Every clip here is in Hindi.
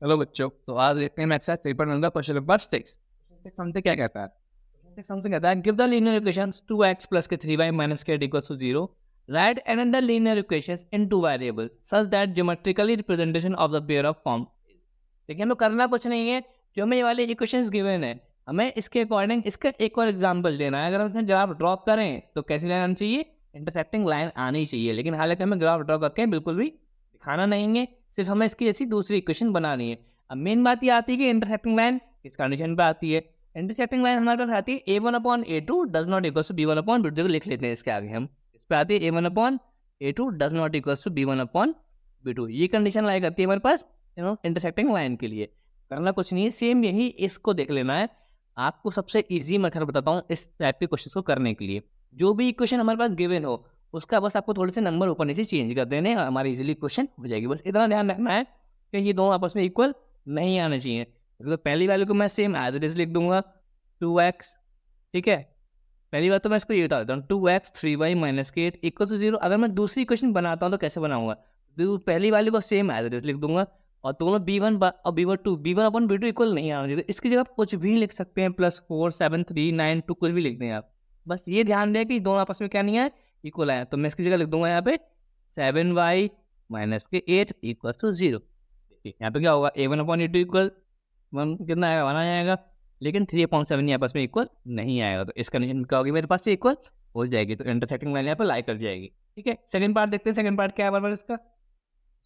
हेलो बच्चों, तो आज देखते हैं maths paper number question number 6 हमसे क्या कहता है। हमसे कहता है give the linear equations 2x plus के 3y माइनस के equals to 0, right another linear equations in two variable such that geometrically representation of the pair of form. देखिए, हमें करना कुछ नहीं है। जो हमें ये वाले इक्वेशंस गिवन है, हमें इसके अकॉर्डिंग इसका एक और एग्जांपल देना है। अगर हम इसमें ग्राफ ड्रॉ करें तो कैसी लाइन आनी चाहिए? इंटरसेक्टिंग लाइन आनी चाहिए। लेकिन हालांकि हमें ग्राफ ड्रॉ करके बिल्कुल भी दिखाना नहीं है, सिर्फ हमें इसकी ऐसी दूसरी इक्वेशन बनानी है। अब मेन बात ये आती है कि इंटरसेक्टिंग लाइन किस कंडीशन पे आती है। इंटरसेक्टिंग लाइन हमारे पास आती है a1/a2 does not equals to b1/b2। लिख लेते हैं इसके आगे हम। इस पे आती है a1/a2 does not equals to b1/b2। ये कंडीशन लाई करती है हमारे पास इंटरसेक्टिंग लाइन के लिए। करना कुछ नहीं है, सेम यही इसको देख लेना है। आपको सबसे इजी मेथड बताता हूँ इस टाइप के क्वेश्चन को करने के लिए। जो भी इक्वेशन हमारे पास गिवन हो उसका बस आपको थोड़े से नंबर ऊपर नीचे चेंज कर देने, हमारी इजीली क्वेश्चन हो जाएगी। बस इतना ध्यान रखना है कि ये दोनों आपस में इक्वल नहीं आने चाहिए। तो पहली वैल्यू को मैं सेम एज इट इज लिख दूंगा 2x। ठीक है, पहली बात तो मैं इसको ये बता देता हूँ 2x 3y माइनस के 8 इक्वल टू 0। अगर मैं दूसरी इक्वेशन बनाता हूँ तो कैसे बनाऊंगा? तो पहली वैल्यू को सेम एज इट इज लिख दूंगा और दोनों b1 और b1/b2 इक्वल नहीं आना चाहिए। इसकी जगह कुछ भी लिख सकते हैं, +4 7 3 9 2 कुछ भी लिख दें आप। बस ये ध्यान दें कि दोनों आपस में क्या नहीं है, इक्वल आया। तो मैं इसकी जगह लिख दूंगा यहाँ पे 7y माइनस के 8 इक्वल टू 0। यहाँ पे क्या होगा? a1/a2 इक्वल 1 कितना आएगा? 1 आ जाएगा। लेकिन 3/7 यहाँ पास में इक्वल नहीं आएगा। तो इस कंडीशन में क्या होगी? मेरे पास से इक्वल हो जाएगी। तो इंटरसेक्टिंग लाइन यहाँ पर लाई कर जाएगी। ठीक है, सेकंड पार्ट देखते हैं। सेकंड पार्ट क्या है हमारे पास इसका?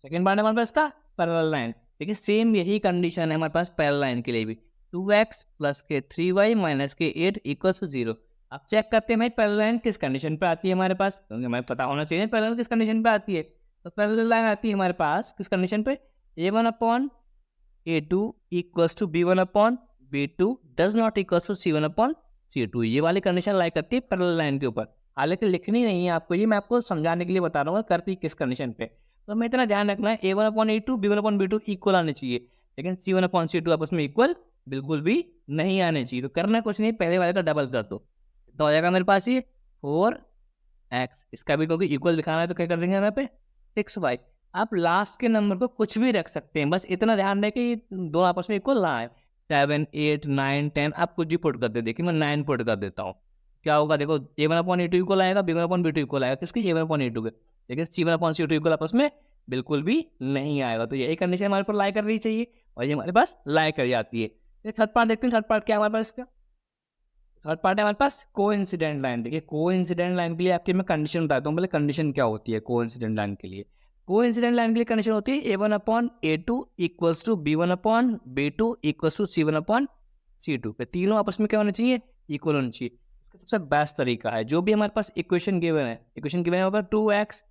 सेकंड पार्ट है हमारे पास इसका पैरेलल लाइन। देखिए, सेम यही कंडीशन है हमारे पास पैरेलल लाइन के लिए भी। 2x प्लस के 3y माइनस के 8 इक्वल टू 0। अब चेक करते हैं भाई पैरेलल लाइन किस कंडीशन पे आती है हमारे पास, क्योंकि हमें पता होना चाहिए पैरेलल किस कंडीशन पे आती है। तो पैरेलल लाइन आती है हमारे पास किस कंडीशन पे? a1/a2 equals to b1/b2 does not equals to c1/c2। ये वाली कंडीशन लाई करती है पैरेलल लाइन के ऊपर। हालांकि लिखनी नहीं है आपको, ये मैं आपको समझाने के लिए बता रहा हूँ करती किस कंडीशन पे। तो हमें इतना ध्यान रखना है a1/a2 b1/b2 इक्वल आने चाहिए, लेकिन c1/c2 आपस में इक्वल बिल्कुल भी नहीं आने चाहिए। तो करना कुछ नहीं, पहले वाले का डबल कर दो तो हो जाएगा मेरे पास ये 4x। इसका भी क्योंकि इक्वल दिखाना है तो क्या कर देंगे यहाँ पे 6y। आप लास्ट के नंबर को कुछ भी रख सकते हैं, बस इतना ध्यान रखें कि दोनों आपस में इक्वल ना आए। 7 8 9 10 आप कुछ भी पुट कर दे। देखिए मैं 9 पुट कर देता हूँ। क्या होगा? देखो a1/a2 इक्वल आएगा, b1/b2 इक्वल आएगा। किसके? a1/a2 के। लेकिन c1/c2 इक्वल आपस में बिल्कुल भी नहीं आएगा। तो यही कंडीशन हमारे पर लाई कर रही चाहिए और ये हमारे पास लाई कर जाती है। थर्ड पार्ट देखते हैं। थर्ड पार्ट क्या है हमारे पास इसका? थर्ड पार्ट है हमारे पास कोइंसिडेंट लाइन। देखिए, कोइंसिडेंट लाइन के लिए आपकी मैं कंडीशन बताता हूँ। पहले कंडीशन क्या होती है कोइंसिडेंट लाइन के लिए? कोइंसिडेंट लाइन के लिए कंडीशन होती है a1/a2 equals to b1/b2 equals to c1/c2 पे तीनों आपस में क्या होना चाहिए? इक्वल होना चाहिए। इसका सबसे बेस्ट तरीका है, जो भी हमारे पास इक्वेशन गिवन है, इक्वेशन गिवन है हमारे पास 2x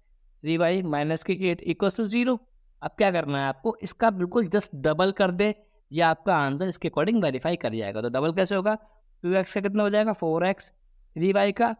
3y माइनस के 8 इक्वल्स टू 0। अब क्या करना है आपको? इसका बिल्कुल जस्ट डबल कर दे, या आपका आंसर इसके अकॉर्डिंग वेरीफाई कर जाएगा। तो डबल कैसे होगा? 2x का कितना हो जाएगा? 4x, 3y का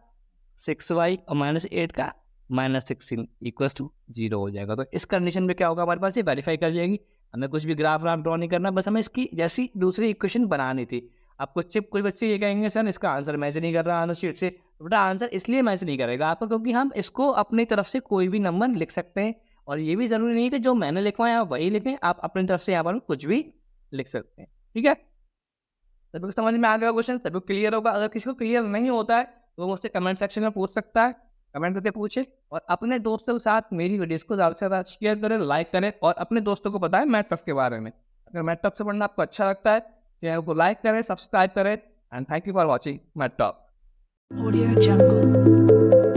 6y और -8 का -16 इक्वल्स टू 0 हो जाएगा। तो इस कंडीशन में क्या होगा? हमारे पास ये वेरीफाई कर जाएगी। हमें कुछ भी ग्राफ व्राफ ड्रॉ नहीं करना, बस हमें इसकी जैसी दूसरी इक्वेशन बनानी थी। अब कुछ बच्चे ये कहेंगे सर इसका आंसर मैच नहीं कर रहा आंसर शीट से। तो बेटा आंसर इसलिए मैच नहीं करेगा आपका क्योंकि हम इसको अपनी तरफ से कोई भी नंबर लिख सकते हैं, और ये भी ज़रूरी नहीं है कि जो मैंने लिखवाया आप वही लिखें। आप अपनी तरफ से यहाँ पर कुछ भी लिख सकते हैं। ठीक है, सभी को समझ में आ गया क्वेश्चन? सभी को क्लियर होगा? अगर किसी को क्लियर नहीं होता है तो वो मुझसे कमेंट सेक्शन में पूछ सकता है। कमेंट करके पूछे और अपने दोस्तों के साथ मेरी वीडियोस को ज़्यादा से ज़्यादा शेयर करें, लाइक करें और अपने दोस्तों को बताएं मैथ टफ के बारे में। अगर मैथ टफ से पढ़ना आपको अच्छा लगता है चैनल को लाइक करें, सब्सक्राइब करें and thank you for watching math top. Audio Jungle.